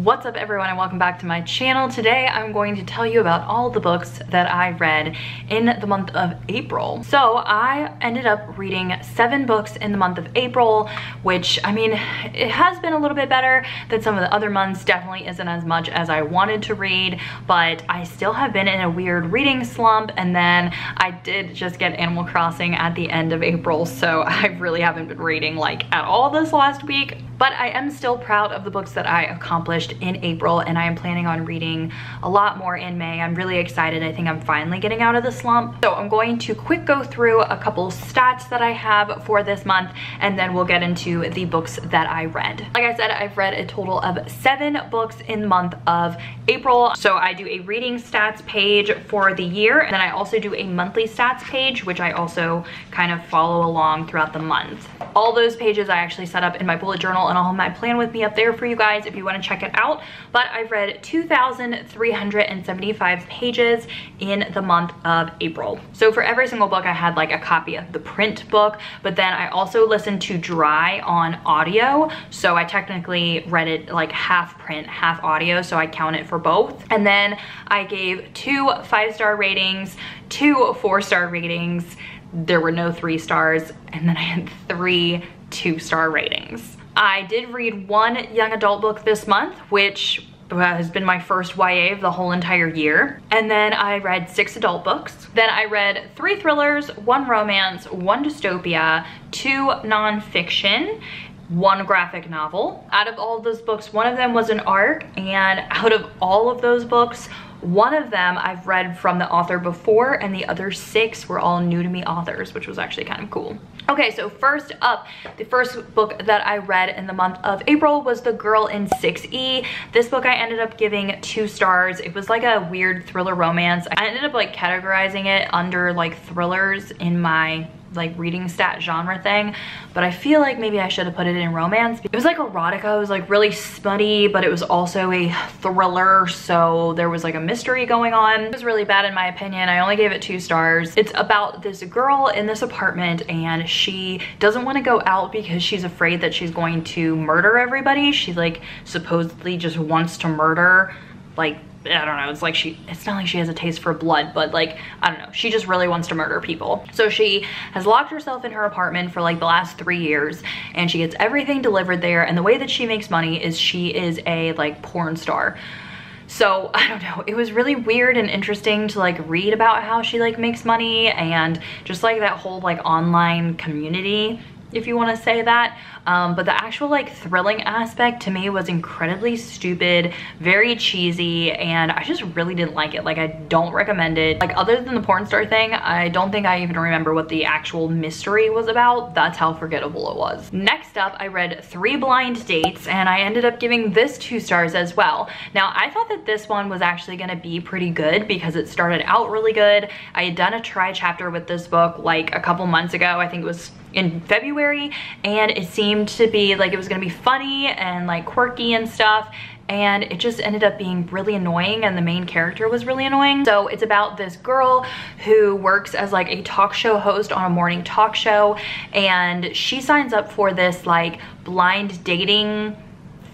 What's up everyone and welcome back to my channel. Today I'm going to tell you about all the books that I read in the month of April. So I ended up reading 7 books in the month of April, which I mean, it has been a little bit better than some of the other months. Definitely isn't as much as I wanted to read, but I still have been in a weird reading slump, and then I did just get Animal Crossing at the end of April, so I really haven't been reading like at all this last week. But I am still proud of the books that I accomplished in April, and I am planning on reading a lot more in May. I'm really excited. I think I'm finally getting out of the slump. So I'm going to quick go through a couple stats that I have for this month, and then we'll get into the books that I read. Like I said, I've read a total of 7 books in the month of April. So I do a reading stats page for the year, and then I also do a monthly stats page, which I also kind of follow along throughout the month. All those pages I actually set up in my bullet journal, and I'll have my plan with me up there for you guys if you want to check it out. But I've read 2,375 pages in the month of April. So for every single book I had like a copy of the print book, but then I also listened to dry on audio, so I technically read it like half print, half audio, so I count it for both. And then I gave 2 5-star ratings, 2 4-star ratings, there were no 3 stars, and then I had 3 2-star ratings. I did read 1 young adult book this month, which has been my first YA of the whole entire year. And then I read 6 adult books. Then I read 3 thrillers, 1 romance, 1 dystopia, 2 nonfiction, 1 graphic novel. Out of all of those books, 1 of them was an ARC, and out of all of those books, 1 of them I've read from the author before, and the other 6 were all new to me authors, which was actually kind of cool. Okay, so first up, the first book that I read in the month of April was The Girl in 6E. This book I ended up giving 2 stars. It was like a weird thriller romance. I ended up like categorizing it under like thrillers in my like reading stat genre thing, but I feel like maybe I should have put it in romance. It was like erotica. It was like really smutty, but it was also a thriller, so there was like a mystery going on. It was really bad in my opinion. I only gave it 2 stars. It's about this girl in this apartment, and she doesn't want to go out because she's afraid that she's going to murder everybody. She like supposedly just wants to murder, like, I don't know, it's like it's not like she has a taste for blood, but like, I don't know, she just really wants to murder people. So she has locked herself in her apartment for like the last 3 years, and she gets everything delivered there, and the way that she makes money is she is a like porn star. So I don't know, it was really weird and interesting to like read about how she like makes money, and just like that whole like online community, if you want to say that. But the actual like thrilling aspect to me was incredibly stupid, very cheesy, and I just really didn't like it. Like, I don't recommend it. Like, other than the porn star thing, I don't think I even remember what the actual mystery was about. That's how forgettable it was. Next up, I read 3 Blind Dates, and I ended up giving this 2 stars as well. Now, I thought that this one was actually gonna be pretty good because it started out really good. I had done a try chapter with this book like a couple months ago. I think it was in February, and it seemed to be like it was gonna be funny and like quirky and stuff, and it just ended up being really annoying, and the main character was really annoying. So it's about this girl who works as like a talk show host on a morning talk show, and she signs up for this like blind dating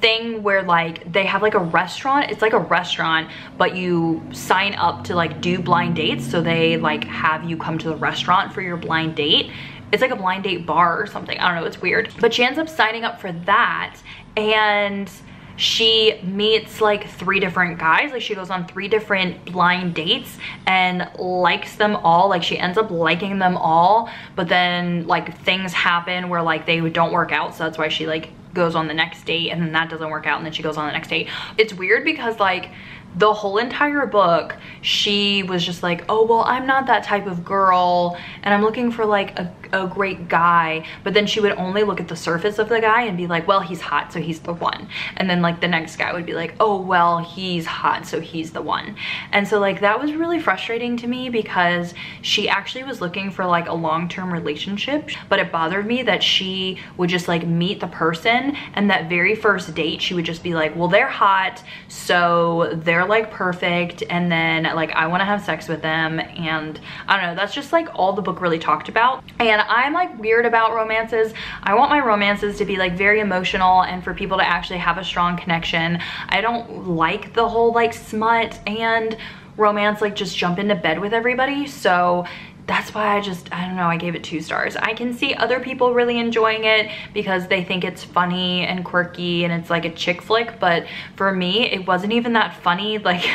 thing where like they have like a restaurant. It's like a restaurant, but you sign up to like do blind dates, so they like have you come to the restaurant for your blind date. It's like a blind date bar or something. I don't know, it's weird. But she ends up signing up for that, and she meets like 3 different guys. Like, she goes on 3 different blind dates and likes them all. Like, she ends up liking them all, but then like things happen where like they don't work out, so that's why she like goes on the next date, and then that doesn't work out, and then she goes on the next date. It's weird because like the whole entire book, she was just like, oh, well, I'm not that type of girl, and I'm looking for like a great guy. But then she would only look at the surface of the guy and be like, well, he's hot, so he's the one. And then like the next guy would be like, oh, well, he's hot, so he's the one. And so like that was really frustrating to me because she actually was looking for like a long-term relationship, but it bothered me that she would just like meet the person, and that very first date she would just be like, well, they're hot, so they're they're like perfect, and then like I want to have sex with them, and I don't know, that's just like all the book really talked about. And I'm like weird about romances. I want my romances to be like very emotional and for people to actually have a strong connection. I don't like the whole like smut and romance, like just jump into bed with everybody. So that's why I don't know, I gave it 2 stars. I can see other people really enjoying it because they think it's funny and quirky and it's like a chick flick, but for me, it wasn't even that funny. Like,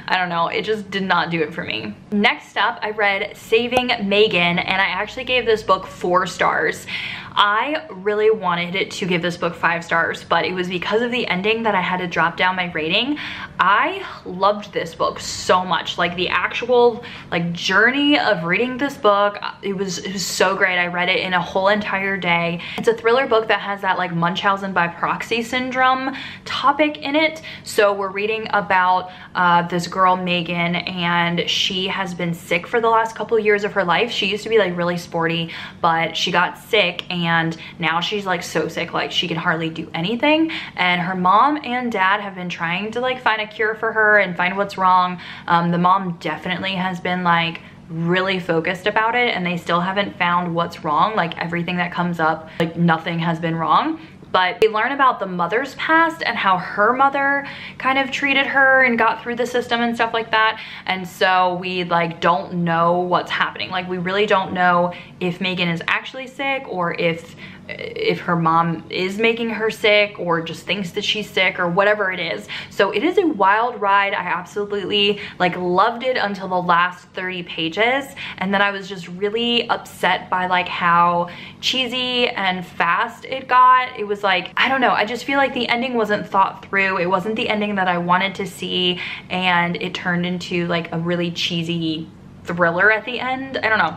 I don't know, it just did not do it for me. Next up, I read Saving Megan, and I actually gave this book 4 stars. I really wanted it to give this book 5 stars, but it was because of the ending that I had to drop down my rating. I loved this book so much. Like the actual like journey of reading this book, it was so great. I read it in a whole entire day. It's a thriller book that has that like Munchausen by proxy syndrome topic in it. So we're reading about this girl Megan, and she has been sick for the last couple of years of her life. She used to be like really sporty, but she got sick, and now she's like so sick, like she can hardly do anything. And her mom and dad have been trying to like find a cure for her and find what's wrong. The mom definitely has been like really focused about it, and they still haven't found what's wrong. Like everything that comes up, like nothing has been wrong. But we learn about the mother's past and how her mother kind of treated her and got through the system and stuff like that. And so we like don't know what's happening. Like we really don't know if Megan is actually sick, or if her mom is making her sick, or just thinks that she's sick, or whatever it is. So it is a wild ride. I absolutely like loved it until the last 30 pages. And then I was just really upset by like how cheesy and fast it got. It was like, I don't know, I just feel like the ending wasn't thought through. It wasn't the ending that I wanted to see, and it turned into like a really cheesy thriller at the end. I don't know.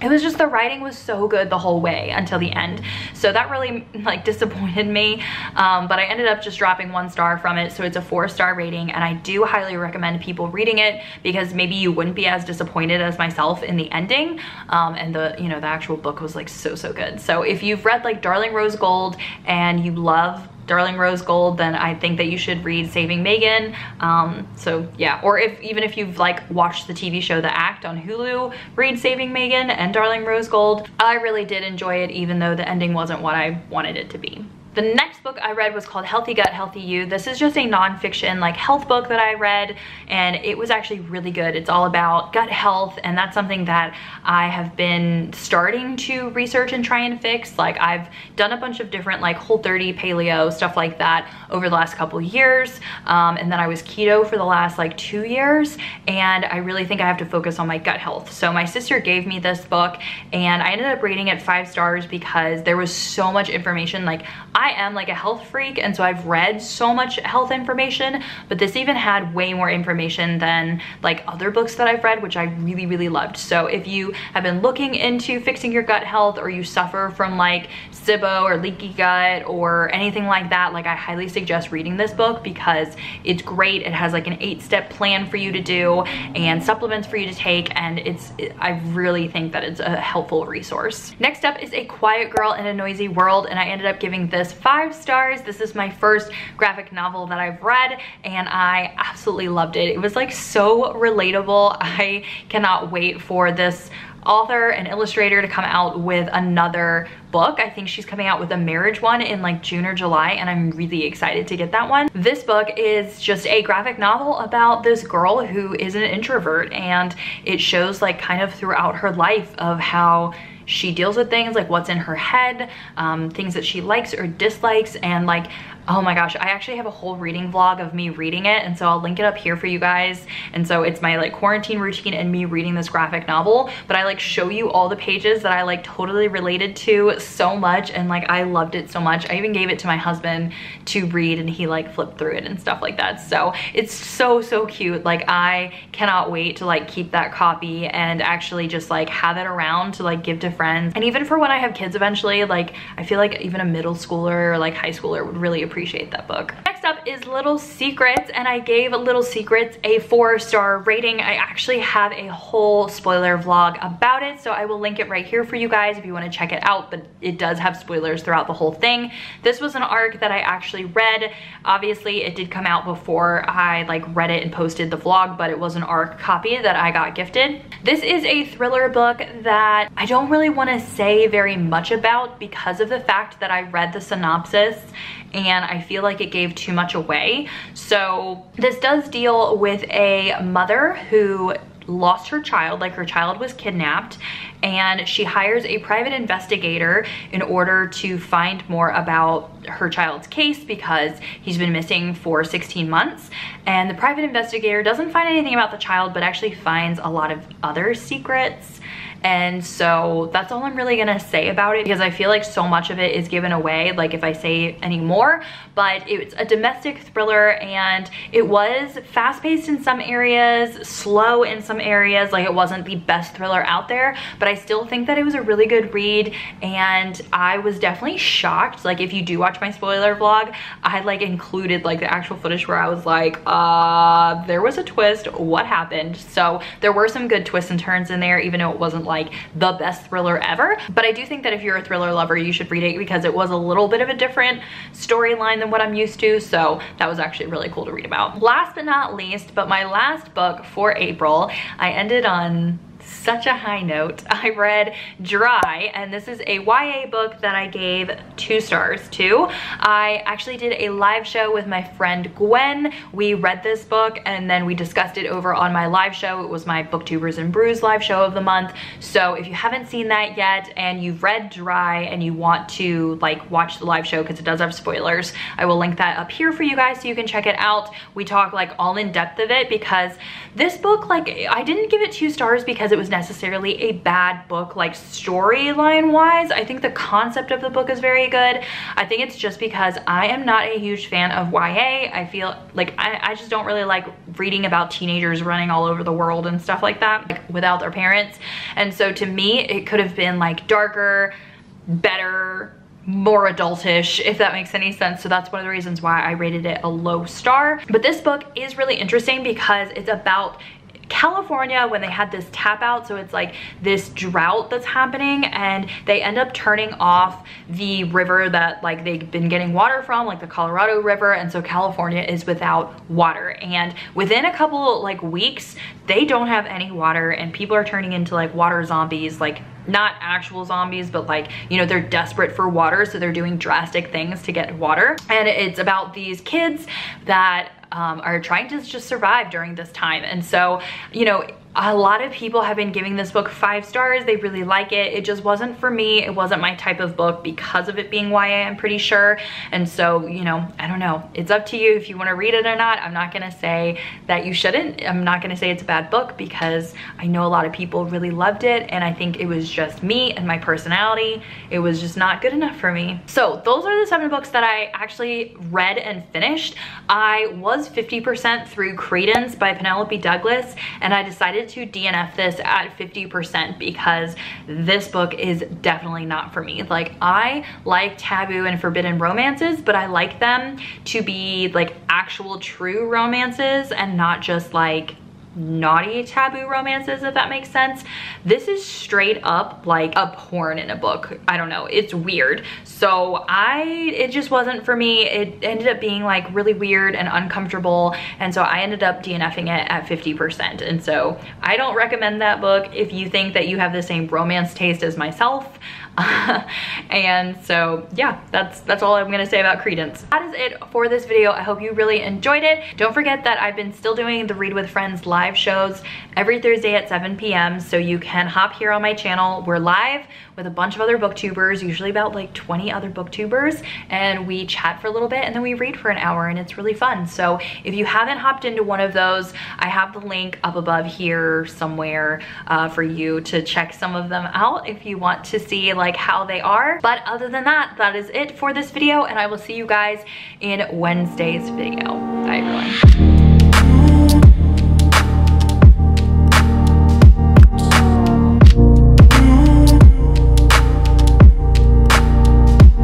It was just, the writing was so good the whole way until the end. So that really like disappointed me. But I ended up just dropping 1 star from it. So it's a 4-star rating, and I do highly recommend people reading it because maybe you wouldn't be as disappointed as myself in the ending. And the actual book was like so good. So if you've read like Darling Rose Gold and you love Darling Rose Gold, then I think that you should read Saving Megan. So yeah, or even if you've like watched the TV show The Act on Hulu, read Saving Megan and Darling Rose Gold. I really did enjoy it, even though the ending wasn't what I wanted it to be. The next book I read was called Healthy Gut, Healthy You. This is just a nonfiction like health book that I read, and it was actually really good. It's all about gut health, and that's something that I have been starting to research and try and fix. Like I've done a bunch of different like Whole30, paleo, stuff like that over the last couple of years. And then I was keto for the last like 2 years, and I really think I have to focus on my gut health. So my sister gave me this book, and I ended up rating it 5 stars because there was so much information. Like I am like a health freak, and so I've read so much health information, but this even had way more information than like other books that I've read, which I really loved. So if you have been looking into fixing your gut health, or you suffer from like SIBO or leaky gut or anything like that, like I highly suggest reading this book because it's great. It has like an 8-step plan for you to do and supplements for you to take, and I really think that it's a helpful resource. Next up is A Quiet Girl in a Noisy World, and I ended up giving this 5 stars. This is my first graphic novel that I've read, and I absolutely loved it. It was like so relatable. I cannot wait for this author and illustrator to come out with another book. I think she's coming out with a marriage one in like June or July, and I'm really excited to get that one. This book is just a graphic novel about this girl who is an introvert, and it shows like kind of throughout her life of how she deals with things, like what's in her head, things that she likes or dislikes, and like, oh my gosh, I actually have a whole reading vlog of me reading it, and so I'll link it up here for you guys. And so it's my like quarantine routine and me reading this graphic novel, but I like show you all the pages that I like totally related to so much, and like I loved it so much. I even gave it to my husband to read, and he like flipped through it and stuff like that. So it's so cute. Like I cannot wait to like keep that copy and actually just like have it around to like give to friends. And even for when I have kids eventually, like I feel like even a middle schooler or like high schooler would really appreciate that book. Next up is Little Secrets, and I gave Little Secrets a 4-star rating. I actually have a whole spoiler vlog about it, so I will link it right here for you guys if you want to check it out, but it does have spoilers throughout the whole thing. This was an arc that I actually read. Obviously, it did come out before I like read it and posted the vlog, but it was an arc copy that I got gifted. This is a thriller book that I don't really want to say very much about because of the fact that I read the synopsis and I feel like it gave too much away. So this does deal with a mother who lost her child, like her child was kidnapped, and she hires a private investigator in order to find more about her child's case because he's been missing for 16 months. And the private investigator doesn't find anything about the child, but actually finds a lot of other secrets. And so that's all I'm really gonna say about it because I feel like so much of it is given away, like if I say any more. But it's a domestic thriller and it was fast-paced in some areas, slow in some areas, like it wasn't the best thriller out there, but I still think that it was a really good read. And I was definitely shocked, like if you do watch my spoiler vlog, I like included like the actual footage where I was like, there was a twist, what happened? So there were some good twists and turns in there, even though it wasn't like the best thriller ever. But I do think that if you're a thriller lover, you should read it because it was a little bit of a different storyline than what I'm used to. So that was actually really cool to read about. Last but not least, but my last book for April, I ended on such a high note. I read Dry, and this is a YA book that I gave 2 stars to. I actually did a live show with my friend Gwen. We read this book and then we discussed it over on my live show. It was my Booktubers and Brews live show of the month. So if you haven't seen that yet and you've read Dry and you want to like watch the live show because it does have spoilers, I will link that up here for you guys so you can check it out. We talk like all in depth of it because this book, like I didn't give it 2 stars because it was necessarily a bad book like storyline wise. I think the concept of the book is very good. I think it's just because I am not a huge fan of YA. I feel like I just don't really like reading about teenagers running all over the world and stuff like that, like, without their parents. And so to me, it could have been like darker, better, more adultish, if that makes any sense. So that's one of the reasons why I rated it a low star. But this book is really interesting because it's about California when they had this tap out. So it's like this drought that's happening and they end up turning off the river that like they've been getting water from, like the Colorado River. And so California is without water, and within a couple like weeks they don't have any water and people are turning into like water zombies, like not actual zombies, but like, you know, they're desperate for water, so they're doing drastic things to get water. And it's about these kids that are trying to just survive during this time. And so, you know, a lot of people have been giving this book 5 stars. They really like it. It just wasn't for me. It wasn't my type of book because of it being YA, I'm pretty sure. And so, you know, I don't know. It's up to you if you want to read it or not. I'm not going to say that you shouldn't. I'm not going to say it's a bad book because I know a lot of people really loved it. And I think it was just me and my personality. It was just not good enough for me. So those are the 7 books that I actually read and finished. I was 50% through Credence by Penelope Douglas, and I decided to DNF this at 50% because this book is definitely not for me. Like, I like taboo and forbidden romances, but I like them to be like actual true romances and not just like naughty taboo romances, if that makes sense. This is straight up like a porn in a book. I don't know, it's weird. So it just wasn't for me. It ended up being like really weird and uncomfortable, and so I ended up DNFing it at 50%. And so I don't recommend that book if you think that you have the same romance taste as myself. And so yeah, that's all I'm gonna say about Credence. That is it for this video. I hope you really enjoyed it. Don't forget that I've been still doing the Read with Friends live shows every Thursday at 7 p.m. so you can hop here on my channel. We're live with a bunch of other booktubers, usually about like 20 other booktubers, and we chat for a little bit and then we read for an hour, and it's really fun. So if you haven't hopped into one of those, I have the link up above here somewhere for you to check some of them out if you want to see like how they are. But other than that, that is it for this video, and I will see you guys in Wednesday's video. Bye everyone.